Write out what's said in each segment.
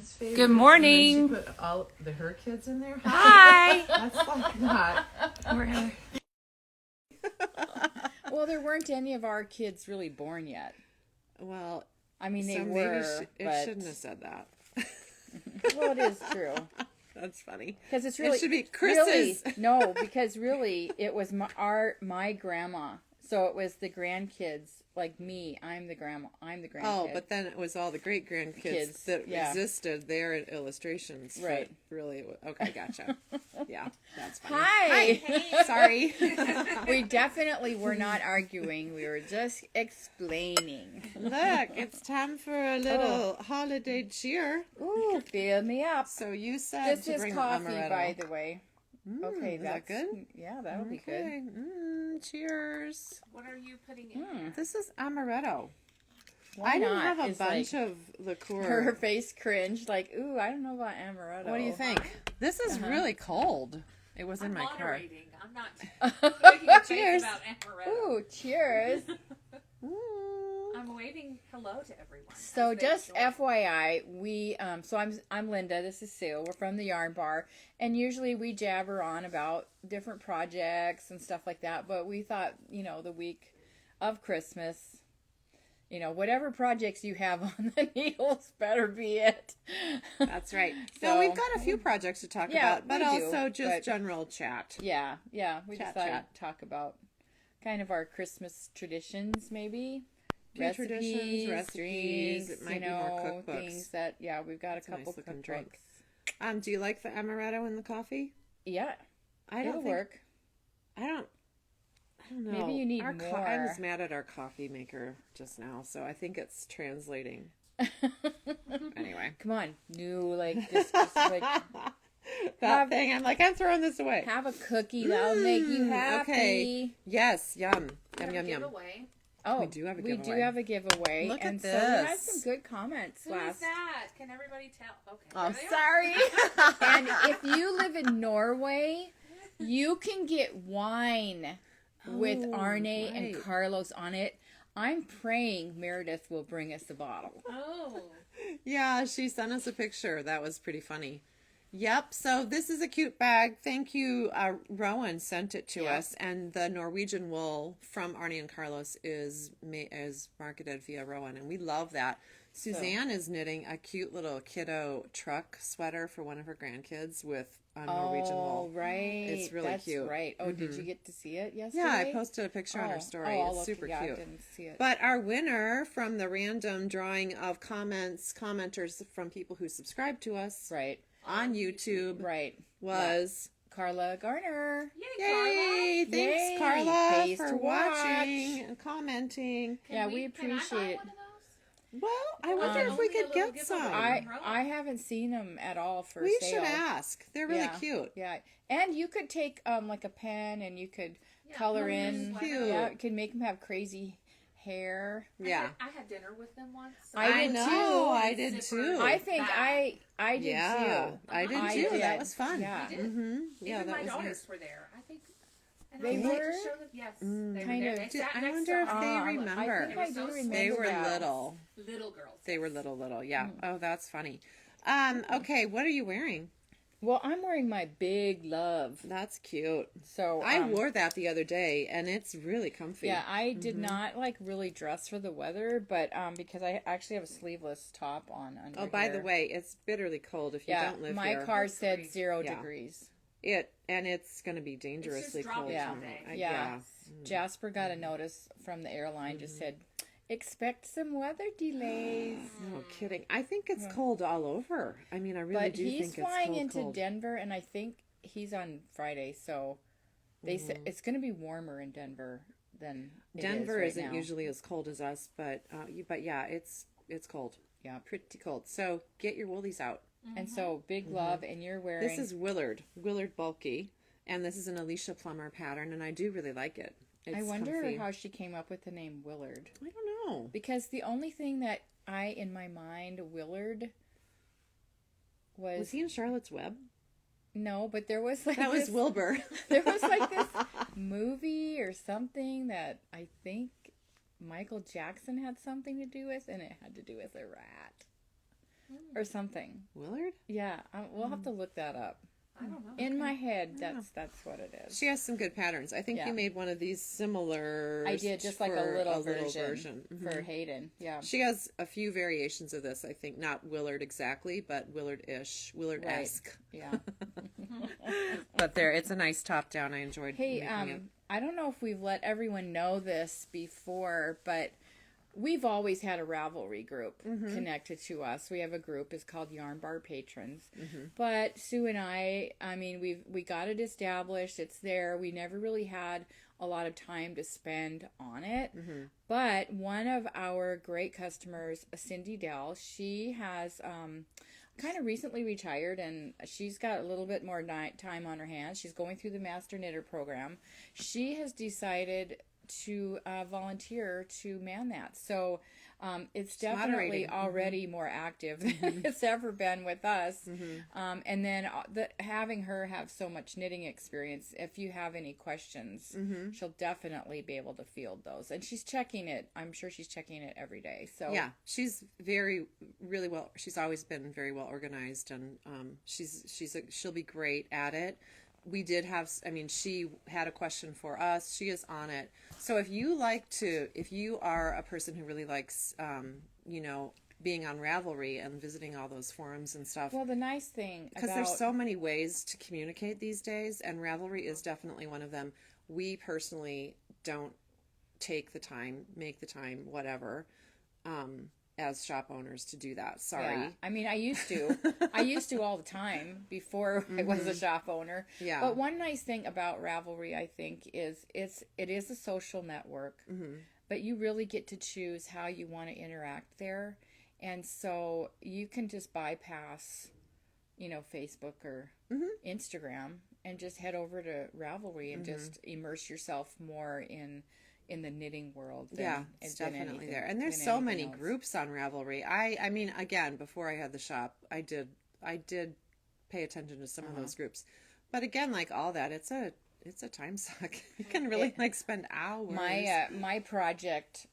Mom's favorite. Good morning. And then she put all her kids in there. Hi. That's like that. Well, there weren't any of our kids really born yet. Well, I mean, they so wour. It shouldn't have said that. Well, it is true. That's funny. Because it's really. It should be Chris's. Really, no, because really, it was my grandma. So it was the grandkids, like me. I'm the grandma. I'm the grandkid. Oh, but then it was all the great grandkids that existed there in illustrations. Right. Really. Okay, gotcha. Yeah, that's funny. Hi. Hi. Sorry. We definitely were not arguing. We were just explaining. Look, it's time for a little holiday cheer. Ooh, fill me up. So you said This to is bring coffee, the amaretto. by the way. Okay, is that good? Yeah, that'll be good. Cheers. What are you putting in? This is amaretto. Why I didn't not? have a It's bunch like- of liqueur. Her face cringed, like, ooh, I don't know about amaretto. What do you think? This is really cold. It was in my car. Moderating. I'm not making a Cheers. face about amaretto. Ooh, cheers. I'm waving hello to everyone. So as they just enjoy. FYI, we so I'm Linda. This is Sue. We're from the Yarn Bar, and usually we jabber on about different projects and stuff like that. But we thought, the week of Christmas, whatever projects you have on the needles better be it. That's right. So So we've got a few projects to talk about, but we do, also just but- general chat. Yeah. We just Chat, thought chat. I'd talk about kind of our Christmas traditions, maybe. Few traditions, recipes. drinks, It might be more cookbooks. things that, we've got It's a a couple nice looking cookbooks. drink. Do you like the amaretto in the coffee? Yeah, I it'll don't think, work. I don't know. Maybe you need I more. was mad at our coffee maker just now, so I think it's translating. Anyway. Come on, new just like That thing, I'm throwing this away. have a cookie that'll make you happy. Okay. Yes, yum. We have Yum, a yum, yum. giveaway. Oh, We do have a We do giveaway. have a giveaway. Look and at so we had this. some good comments Who is last. that? Can everybody tell? Okay. Oh, there they are. Sorry. And if you live in Norway, you can get wine with Arne and right. Carlos on it. I'm praying Meredith will bring us a bottle. Oh. Yeah, she sent us a picture. That was pretty funny. Yep, so this is a cute bag. Thank you. Rowan sent it to us, and the Norwegian wool from Arnie and Carlos is marketed via Rowan, and we love that. Suzanne is knitting a cute little kiddo truck sweater for one of her grandkids with Norwegian wool. Oh, right. It's really That's cute. right. Oh, did you get to see it yesterday? Yeah, I posted a picture on our story. I'll It's look- super yeah, cute. I didn't see it. But our winner from the random drawing of commenters from people who subscribe to us Right. on YouTube Right. was Carla Garner. Yay! Thanks, Yay! Carla, Pays for to watching and commenting. Yeah, we Can I buy appreciate it. one of those? Well, I wonder if we only a could little get giveaway. some. I haven't seen them at all for We sale. should ask. They're really Yeah. cute. Yeah, and you could take like a pen and you could color color in. Cute. Yeah, it can make them have crazy hair. Yeah. I had dinner with them once. So I did know. too. I did Zipper. too. I think That. I did Yeah, too. I did I too. did. That was fun. Yeah. I did. Mm-hmm. Yeah, Even that my was daughters nice. were there. I think. And They I like to were? show them- Yes. they Kind were there. of. They sat I next wonder to if us. they I remember. think I do so remember They were that. little. Little girls. They were little. Yeah. Oh, that's funny. Okay, what are you wearing? Well, I'm wearing my big love. That's cute. So I wore that the other day, and it's really comfy. Yeah, I did not really dress for the weather, but because I actually have a sleeveless top on under Oh, by the here. way, it's bitterly cold if you Yeah, don't live my here. car said 0 Yeah. degrees. It's going to be dangerously dropping cold. Yeah. tonight. Yeah. Jasper got a notice from the airline, just said, expect some weather delays. No kidding. I think it's cold all over. I mean, I really But do he's think it's flying cold, into cold. Denver, and I think he's on Friday, so they said it's going to be warmer in Denver than it Denver is right isn't now. usually as cold as us, but yeah, it's cold. Yeah. Pretty cold. So get your woolies out. And so big love, and you're wearing This is Willard bulky, and this is an Alicia Plummer pattern, and I do really like it. It's I wonder comfy. how she came up with the name Willard. I don't know. Because the only thing that in my mind, Willard Was he in Charlotte's Web? no, but there was like That was this, Wilbur. there was like this movie or something that I think Michael Jackson had something to do with, and it had to do with a rat. or something. Willard? Yeah, we'll have to look that up. I don't know. In my head, that's what it is. She has some good patterns. I think Yeah. you made one of these similar. I did, just like a for little version Mhm. for Hayden. Yeah. She has a few variations of this, I think. Not Willard exactly, but Willard-ish. Willard-esque. Yeah. But it's a nice top down. I enjoyed Hey, making it. I don't know if we've let everyone know this before, but we've always had a Ravelry group connected to us. We have a group. It's called Yarn Bar Patrons. But Sue and I mean, we got it established. It's there. We never really had a lot of time to spend on it. But one of our great customers, Cindy Dell, she has kind of recently retired, and she's got a little bit more time on her hands. She's going through the Master Knitter program. She has decided to volunteer to man that. So it's definitely already more active than it's ever been with us. And then having her have so much knitting experience, if you have any questions, she'll definitely be able to field those. And she's checking it. I'm sure she's checking it every day. So yeah, she's really well. She's always been very well organized, and she'll be great at it. We did have, she had a question for us. She is on it. So if you are a person who really likes, being on Ravelry and visiting all those forums and stuff. Well, the nice thing because there's so many ways to communicate these days, and Ravelry is definitely one of them. We personally don't make the time, whatever, as shop owners to do that. Sorry. Yeah. I used to. I used to all the time before I was a shop owner. Yeah. But one nice thing about Ravelry, I think, is it is a social network, but you really get to choose how you want to interact there. And so you can just bypass, Facebook or Instagram and just head over to Ravelry and just immerse yourself more in the knitting world. It's definitely there. And there's so many groups on Ravelry. I mean, again, before I had the shop, I did pay attention to some of those groups. But again, like all that, it's a time suck. You can really spend hours. My project,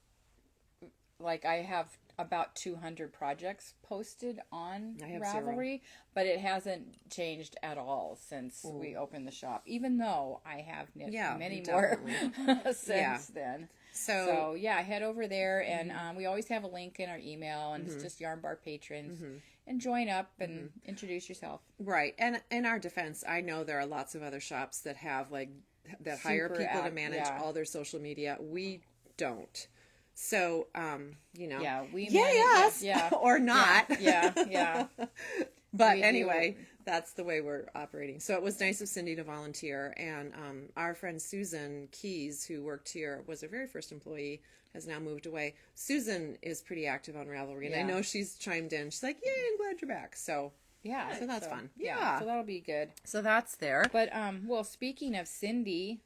I have about 200 projects posted on Ravelry, but it hasn't changed at all since we opened the shop, even though I have knit many more since then. So head over there, and we always have a link in our email, and it's just Yarn Bar Patrons, and join up and introduce yourself. Right. And in our defense, I know there are lots of other shops that have that hire people to manage all their social media. We don't. So, Yeah, yes, or not. Yeah. But anyway, that's the way we're operating. So it was nice of Cindy to volunteer. And our friend Susan Keys, who worked here, was our very first employee, has now moved away. Susan is pretty active on Ravelry. And I know she's chimed in. She's like, yay, I'm glad you're back. So so that's fun. Yeah. So that'll be good. So that's there. But, speaking of Cindy.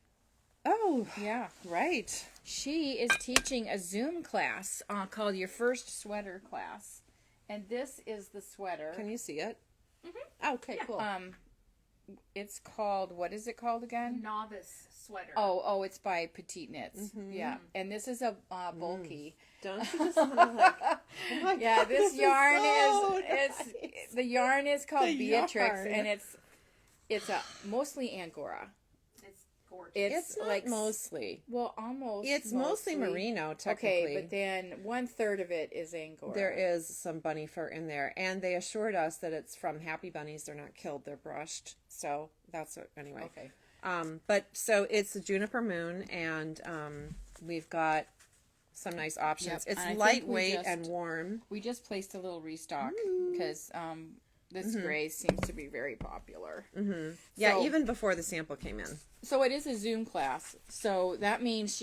Oh, yeah. Right. She is teaching a Zoom class called Your First Sweater Class. And this is the sweater. Can you see it? Mm-hmm. Okay, cool. It's called, what is it called again? Novice Sweater. Oh, it's by Petite Knits. Yeah. And this is a bulky. Don't you just want to oh my God, this yarn nice. The yarn is called The Beatrix, yarn. and it's a mostly Angora. It's gorgeous. It's not mostly. Well, almost. It's mostly merino, technically. Okay, but then 1/3 of it is Angora. There is some bunny fur in there, and they assured us that it's from happy bunnies. They're not killed; they're brushed. So that's what. Anyway. Okay. But so it's a juniper moon, and we've got some nice options. Yep. It's lightweight and warm. We just placed a little restock because this gray seems to be very popular. Mm-hmm. Yeah, even before the sample came in. So it is a Zoom class. So that means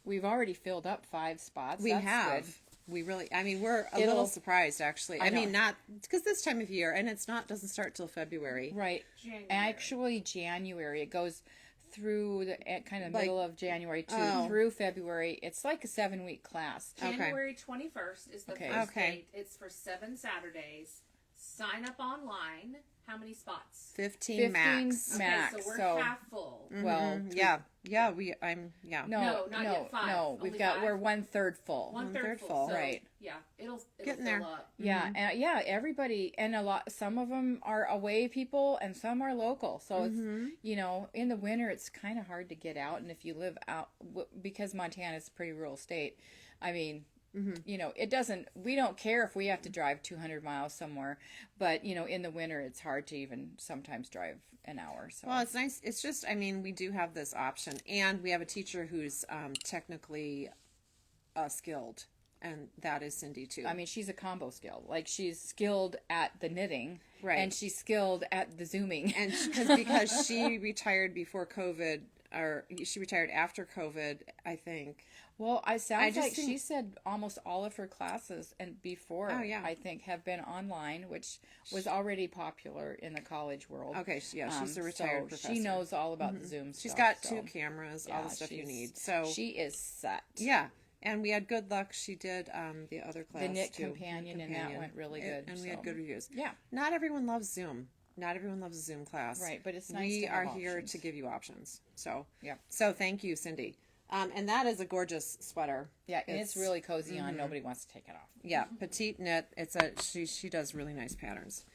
we've already filled up 5 spots. We That's have. Good. We really, we're a little surprised, actually. I mean, not, because this time of year, and doesn't start till February. Right. January. Actually, January. It goes through the kind of middle of January through February. It's like a 7-week class. January 21st is the first Okay. date. It's for 7 Saturdays, sign up online. How many spots? 15 max. max. Okay, so we're so half full. well, Yeah. Yeah. no, not yet 5. no. Only We've got 5? we're 1/3 full. One-third full. So, Right. Yeah, it'll Getting fill there. up. Yeah, and everybody, and some of them are away people, and some are local. So it's in the winter it's kind of hard to get out, and if you live out because Montana's a pretty rural state, I mean. It doesn't. We don't care if we have to drive 200 miles somewhere, but in the winter it's hard to even sometimes drive an hour. So Well, it's nice. It's just, I mean, we do have this option, and we have a teacher who's technically skilled, and that is Cindy too. I mean, she's a combo skill. Like she's skilled at the knitting, Right. and she's skilled at the zooming. and because she retired before COVID, or she retired after COVID, I think. Well, it sounds just like think- she said almost all of her classes and before, Oh, yeah. I think, have been online, which was already popular in the college world. Okay, yeah, she's a retired so professor. she knows all about the Zoom stuff. She's got so, 2 cameras, all yeah, the stuff you she's- need. So she is set. yeah, and we had good luck. She did the other class, The Knit too. Companion, and that went really good. And we had so. good reviews. Yeah. Not everyone loves Zoom. Not everyone loves a Zoom class. Right, but it's nice We to have are here options. to give you options. So Yeah. So thank you, Cindy. And that is a gorgeous sweater. Yeah, and it's really cozy on. Nobody wants to take it off. Yeah, Petite Knit. She does really nice patterns.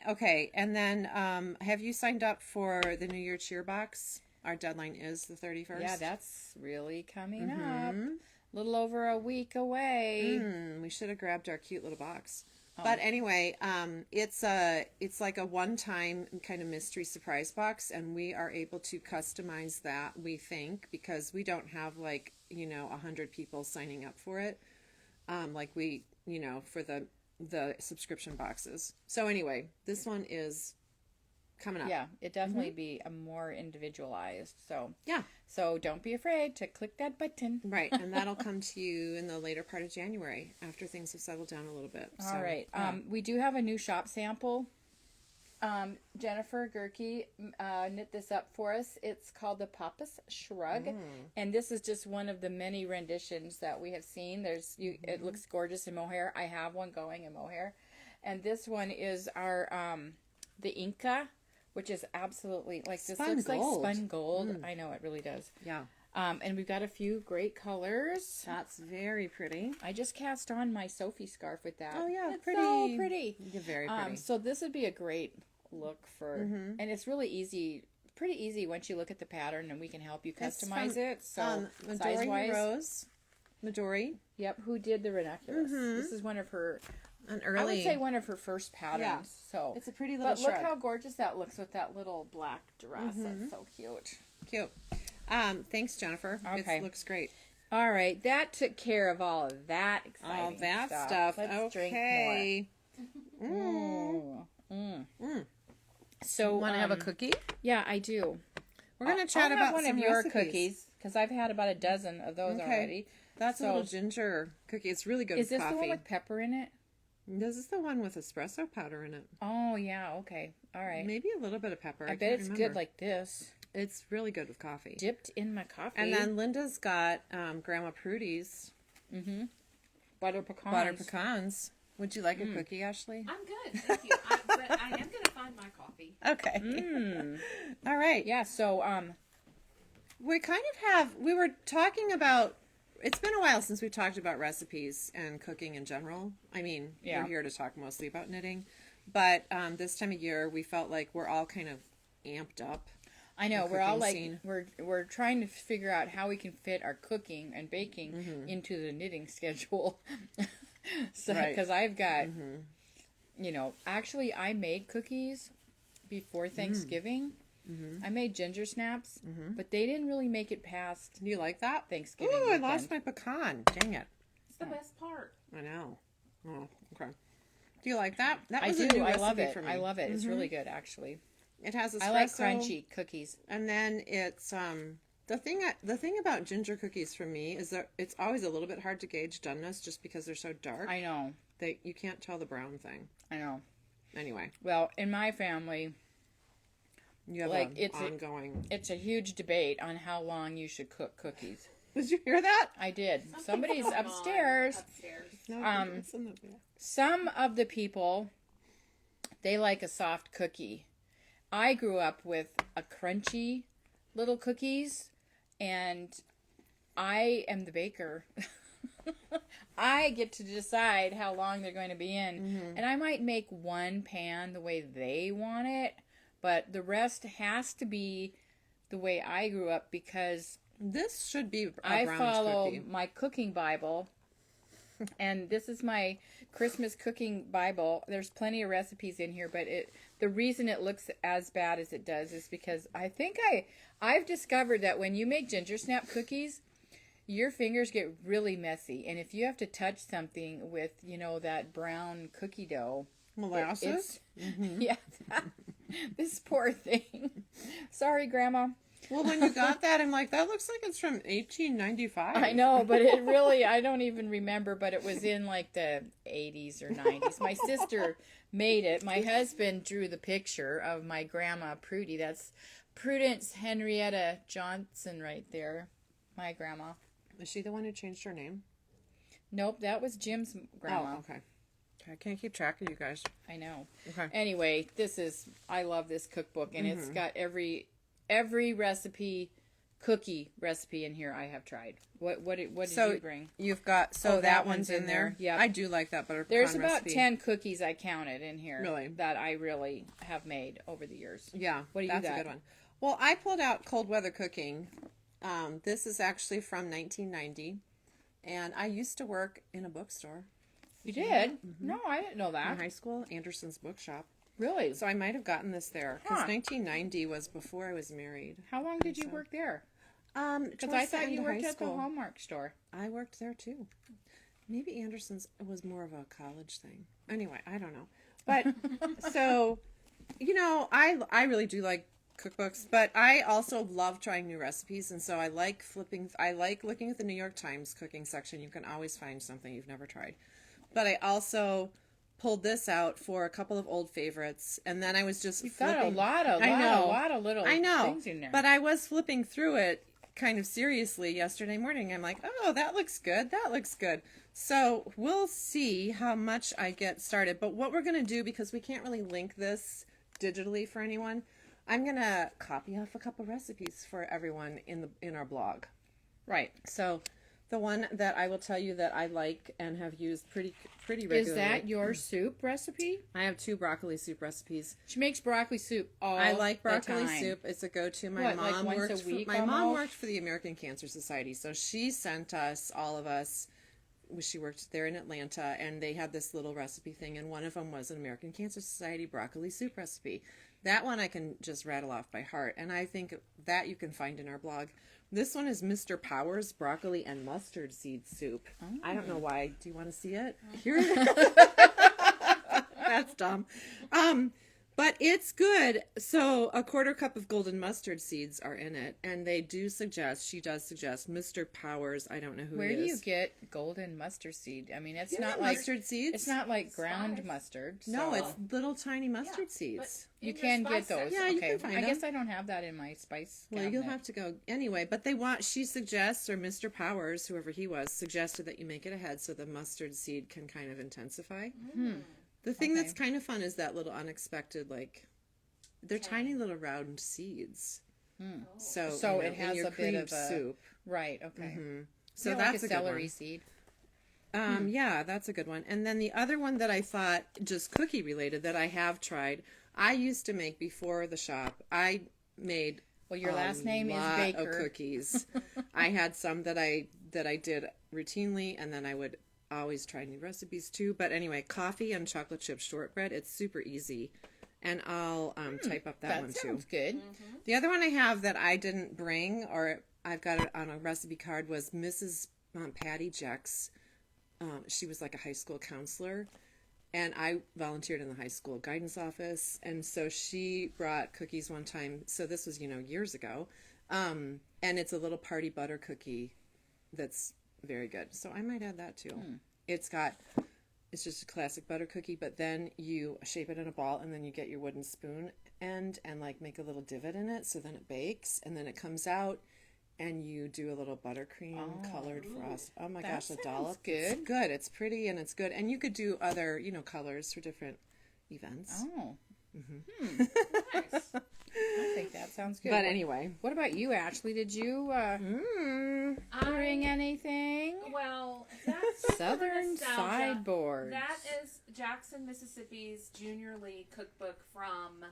Okay, and then have you signed up for the New Year Cheer box? Our deadline is the 31st. Yeah, that's really coming up. A little over a week away. We should have grabbed our cute little box. Oh. But anyway, it's like a one-time kind of mystery surprise box, and we are able to customize that, we think, because we don't have 100 people signing up for it, like we for the subscription boxes. So anyway, this one is coming up. Yeah, it definitely be a more individualized. So Yeah. So don't be afraid to click that button. Right, and that'll come to you in the later part of January after things have settled down a little bit. All right. We do have a new shop sample. Jennifer Gerke knit this up for us. It's called the Pappus Shrug, and this is just one of the many renditions that we have seen. It looks gorgeous in mohair. I have one going in mohair, and this one is our the Inka, which is absolutely like this Spun looks gold. like spun gold. I know it really does. Yeah. And we've got a few great colors. That's very pretty. I just cast on my Sophie scarf with that. Oh, yeah, it's pretty. so pretty. You're very pretty. So this would be a great look for, and it's really easy, pretty easy once you look at the pattern, and we can help you customize it. So Midori size-wise, Hirose. Midori. yep. Who did the ranunculus? This is one of her. An I would early. say one of her first patterns. So It's a pretty little but look shrug. how gorgeous that looks with that little black dress. That's so cute. Cute. Thanks, Jennifer. Okay. It looks great. All right, that took care of all of that exciting All that stuff. Let's drink Okay. more. So Want to have a cookie? Yeah, I do. We're going to chat I'll about have one some of your recipes. cookies because I've had about a dozen of those already. That's a So- little ginger cookie. It's really good Is with this coffee. the one with pepper in it? This is the one with espresso powder in it. Oh yeah, okay, all right. Maybe a little bit of pepper. I bet can't it's remember. good like this, It's really good with coffee. dipped in my coffee. And then Linda's got Grandma Prudy's butter pecans. butter pecans. Would you like a cookie, Ashley? I'm good, thank you. But I am going to find my coffee. Okay. All right. Yeah. So We kind of have, we were talking about, it's been a while since we've talked about recipes and cooking in general. I mean, Yeah. we're here to talk mostly about knitting. But this time of year, we felt like we're all kind of amped up. I know the we're all cooking like scene. we're trying to figure out how we can fit our cooking and baking into the knitting schedule. So Right. because I've got, actually I made cookies before Thanksgiving. I made ginger snaps, but they didn't really make it past Do you like that? Thanksgiving. Ooh, I weekend. lost my pecan. Dang it. It's the best part. I know. Oh, okay. Do you like that? That I was a do. new I love recipe it. for me. I love it. It's really good, actually. It has espresso. I like crunchy cookies. And then it's the thing about ginger cookies for me is that it's always a little bit hard to gauge doneness just because they're so dark. I know. That you can't tell the brown thing. I know. Anyway, Well, in my family, you have Like, an it's a- ongoing. it's a huge debate on how long you should cook cookies. Did you hear that? I did. Somebody's Going on upstairs. Upstairs. No, it's in the- Some of the people they like a soft cookie. I grew up with a crunchy little cookies, and I am the baker. I get to decide how long they're going to be in. And I might make one pan the way they want it, but the rest has to be the way I grew up, because This should be a I brownish follow cookie. my cooking Bible, and this is my Christmas cooking Bible. There's plenty of recipes in here, but the reason it looks as bad as it does is because I think I've discovered that when you make ginger snap cookies, your fingers get really messy, and if you have to touch something with, that brown cookie dough, Molasses? yeah, this poor thing. Sorry, Grandma. Well, when you got that, I'm like, that looks like it's from 1895. I know, but it really, I don't even remember, but it was in like the 80s or 90s. My sister made it. My husband drew the picture of my grandma, Prudy. That's Prudence Henrietta Johnson right there. My grandma. Is she the one who changed her name? Nope, that was Jim's grandma. Oh, okay. I can't keep track of you guys. I know. Okay. Anyway, I love this cookbook, and it's got every cookie recipe in here I have tried. What did you bring? You've got, that one's in there. Yeah. I do like that butter pecan There's about recipe. 10 cookies I counted in here. Really? That I really have made over the years. Yeah. What do you That's got? a good one. Well, I pulled out Cold Weather Cooking. This is actually from 1990. And I used to work in a bookstore You did? No, I didn't know in that. high school, Anderson's Bookshop. Really? So I might have gotten this there. Because Huh. 1990 was before I was married. How long did you work there? Because I thought you worked at the Hallmark store. I worked there too. Maybe Anderson's was more of a college thing. Anyway, I don't know. But so, I really do like cookbooks, but I also love trying new recipes, and so I like looking at the New York Times cooking section. You can always find something you've never tried. But I also pulled this out for a couple of old favorites, and then I was just flipping. Got a lot of little things in there. But I was flipping through it kind of seriously yesterday morning. I'm like, oh, that looks good. That looks good. So we'll see how much I get started. But what we're going to do, because we can't really link this digitally for anyone, I'm going to copy off a couple recipes for everyone in our blog. Right. So the one that I will tell you that I like and have used pretty regularly. Is that your soup recipe? I have 2 broccoli soup recipes. She makes broccoli soup all I like the broccoli time. soup. It's a go-to. My What, mom like once worked a week my mom almost? worked for the American Cancer Society, so she sent us, all of us. She worked there in Atlanta, and they had this little recipe thing, and one of them was an American Cancer Society broccoli soup recipe. That one I can just rattle off by heart, and I think that you can find in our blog. This one is Mr. Powers broccoli and mustard seed soup. Oh. I don't know why. Do you want to see it? Here. That's dumb. But it's good. So a 1/4 cup of golden mustard seeds are in it, and she does suggest Mr. Powers. I don't know who Where he do you is. get golden mustard seed? I mean, it's You not know like mustard seeds. It's not like ground mustard. No, so it's little tiny mustard seeds. you can get those. Yeah, you okay. can find I them. guess I don't have that in my spice Well, cabinet. you'll have to go anyway. But she suggests, or Mr. Powers, whoever he was, suggested that you make it ahead so the mustard seed can kind of intensify. The thing that's kind of fun is that little unexpected, they're tiny little round seeds. So it has in your a bit of cream a soup. Right. Okay. So Yeah, that's like a a good celery one. seed. Yeah, that's a good one. And then the other one that I thought, just cookie related, that I have tried, I used to make before the shop. I made Well, your last name is lot Baker. of cookies. I had some that I did routinely, and then I would always try new recipes too. But anyway, coffee and chocolate chip shortbread. It's super easy, and I'll type up that one too. Sounds good. The other one I have that I didn't bring, or I've got it on a recipe card, was Mrs. Patty Jeck's. She was like a high school counselor, and I volunteered in the high school guidance office, and so she brought cookies one time. So this was, years ago, and it's a little party butter cookie that's very good. So I might add that too. It's just a classic butter cookie, but then you shape it in a ball, and then you get your wooden spoon end and make a little divot in it, so then it bakes, and then it comes out. And you do a little buttercream colored frost. Oh my gosh, a dollop. Good. It's good. It's pretty and it's good. And you could do other, colors for different events. Oh. Nice. I think that sounds good. But anyway. What about you, Ashley? Did you bring anything? Well, that's Southern nostalgia. Sideboards. That is Jackson, Mississippi's Junior League cookbook from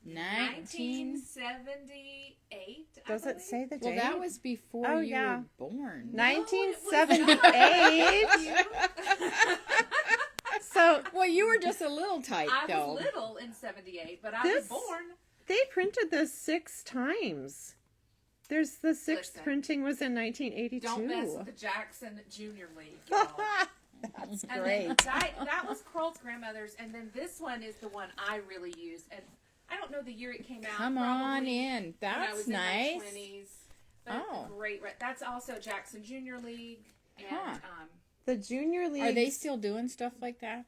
1978. 1978. Does it say the Well, date? that was before Oh, you yeah. were born. 1978. So, Well, you were just a little tight, I though. was little in 78, but I This- was born. they printed this 6 times. There's the 6th Listen. printing was in 1982. Don't mess with the Jackson Junior League. Y'all. That's And great. then that was Carl's grandmother's, and then this one is the one I really used. And I don't know the year it came out. Come on probably in. when I That's was in my nice. 20s. But Oh. great. That's also Jackson Junior League. And, Huh. The Junior League. Are they still doing stuff like that?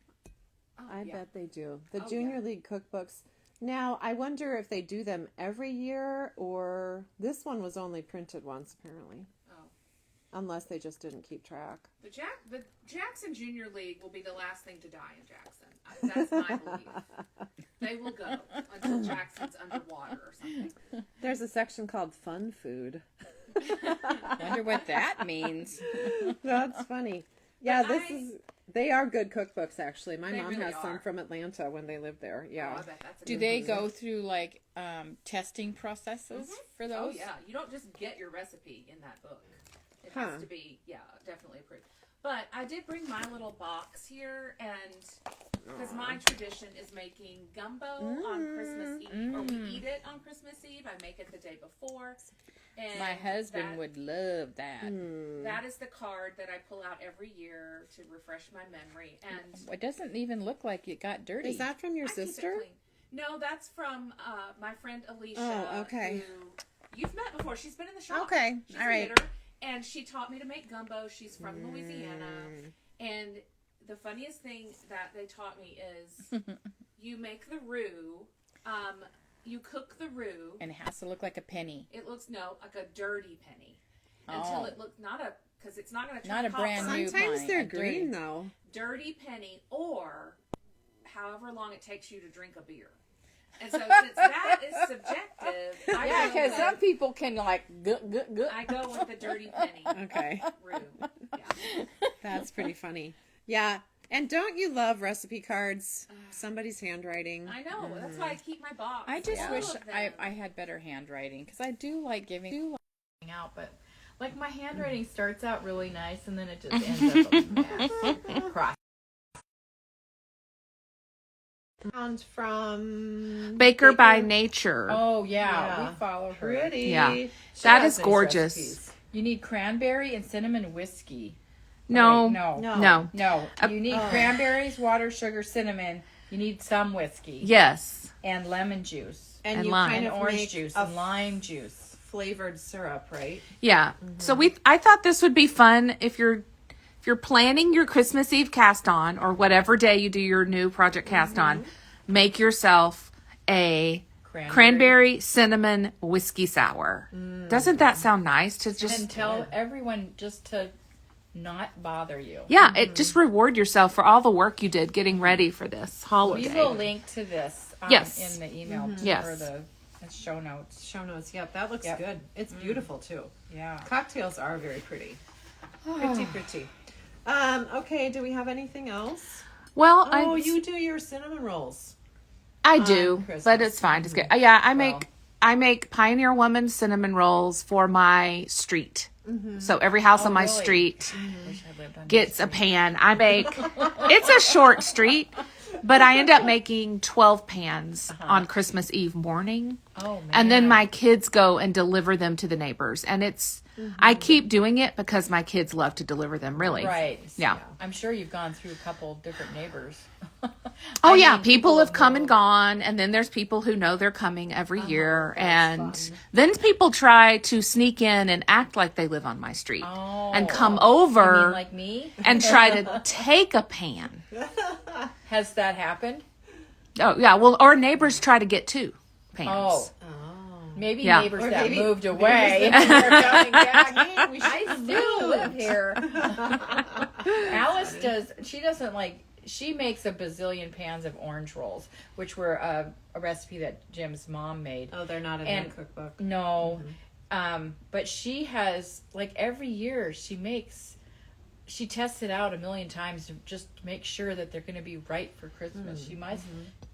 I yeah. bet they do. The Oh, Junior yeah. League cookbooks. Now, I wonder if they do them every year or this one was only printed once, apparently. Oh. Unless they just didn't keep track. The Jackson Junior League will be the last thing to die in Jackson. That's my belief. They will go until Jackson's underwater or something. There's a section called Fun Food. Wonder what that means. That's funny. Yeah, But they are good cookbooks, actually. My They mom really has some are. from Atlanta when they lived there. Oh, Yeah. I bet that's a Do good they one. go through like testing processes for Oh those? yeah, you don't just get your recipe in that book. It Huh. has to be, definitely approved. But I did bring my little box here, and because my tradition is making gumbo on Christmas Eve, or we eat it on Christmas Eve. I make it the day before. And My husband that- would love that. That is the card that I pull out every year to refresh my memory. And It doesn't even look like it got dirty. Is that from your I keep it sister? clean. No, that's from my friend Alicia. Oh, okay. Who you've met before. She's been in the shop. Okay, She's all a right. knitter, and she taught me to make gumbo. She's from Louisiana. And the funniest thing that they taught me is you make the roux. You cook the roux. And it has to look like a penny. It looks like a dirty penny until it looks because it's not going to turn Not a copper. brand new Sometimes pine, they're a dirty- green, though. Dirty penny, or however long it takes you to drink a beer. And so since that is subjective, Yeah, because some people can like gut. I go with the dirty penny Okay. roux. Yeah. That's pretty funny. Yeah. And don't you love recipe cards? Somebody's handwriting. I know. That's why I keep my box. I just full wish of them. I had better handwriting because I do like giving out, but like my handwriting starts out really nice and then it just ends up a mess. Cross. Found from Baker by Nature. Oh yeah, Yeah. we follow her. Pretty. Yeah. She That has is nice gorgeous. recipes. You need cranberry and cinnamon whiskey. No. Wait, no. No. You need cranberries, water, sugar, cinnamon. You need some whiskey Yes. and lemon juice And And you lime. kind and of orange make juice a and lime juice. flavored syrup, right? Yeah. So I thought this would be fun if you're planning your Christmas Eve cast on or whatever day you do your new project cast on, make yourself a cranberry cinnamon whiskey sour. Doesn't that sound nice to just And tell everyone just to not bother you. Yeah, it just reward yourself for all the work you did getting ready for this holiday. We will link to this Yes. in the email Yes. or the show notes. Show notes. Yep, that looks Yep. good. It's beautiful too. Yeah. Cocktails are very pretty. Pretty. Okay, do we have anything else? Well, Oh, you do your cinnamon rolls. I do, Christmas. but it's fine. It's good. Yeah, I make Pioneer Woman cinnamon rolls for my street. So every house on my really? street Wish I lived on gets a pan. I make it's a short street, but I end up making 12 pans on Christmas Eve morning. Oh man. And then my kids go and deliver them to the neighbors. And it's I keep doing it because my kids love to deliver them, really. Right. Yeah. I'm sure you've gone through a couple different neighbors. Oh I yeah, mean, people have come and know. gone, and then there's people who know they're coming every year, and then people try to sneak in and act like they live on my street and come You over mean like me? and try to take a pan. Has that happened? Oh yeah, well, or neighbors try to get two pans. Oh. Maybe Yeah. neighbors Or that maybe- moved away. They're coming back. I still live here. Alice does. She doesn't like. she makes a bazillion pans of orange rolls, which were a recipe that Jim's mom made. Oh, they're not in And- the cookbook. No, but she has, like, every year she tests it out a million times to just make sure that they're going to be right for Christmas.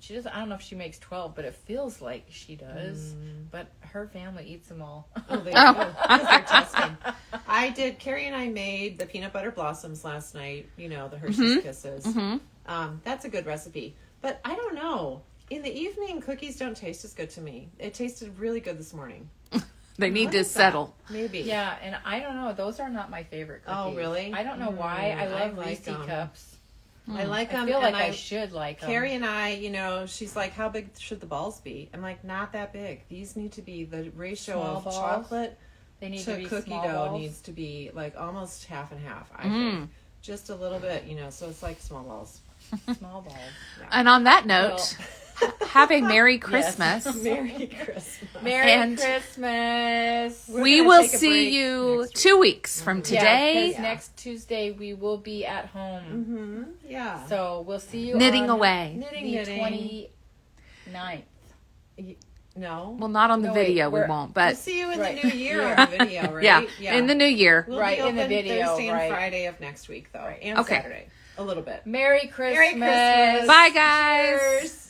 She doesn't, I don't know if she makes 12, but it feels like she does. But her family eats them all. Oh, they do. 'Cause they're testing. Carrie and I made the peanut butter blossoms last night. You know, the Hershey's Kisses. That's a good recipe. But I don't know. In the evening, cookies don't taste as good to me. It tasted really good this morning. They need What to is that? settle. Maybe. Yeah, and I don't know. Those are not my favorite cookies. Oh, really? I don't know why. I love like Reese them. cups. I like them. I feel like and I should like them. Carrie and I, you know, she's like, how big should the balls be? I'm like, not that big. These need to be the ratio Small of balls? chocolate They need to to be cookie small dough balls. needs to be like almost half and half, I think. Just a little bit, you know, so it's like small balls. Small balls. And on that note, have a Merry Christmas. Merry Christmas. Merry And- Christmas. We gonna will take a see break you next week. 2 weeks from today. Yeah, next Tuesday we will be at home. Yeah. So we'll see you Knitting on away. the 29th. No. Well, not on the No, wait, video, we we're- won't, We'll but see you in Right. the new year on the video, right? yeah, in the new year. We'll Right, be in the open video, Thursday and right. Friday of next week, though. Right. And Okay. Saturday. A little bit. Merry Christmas. Merry Christmas. Bye, guys. Cheers.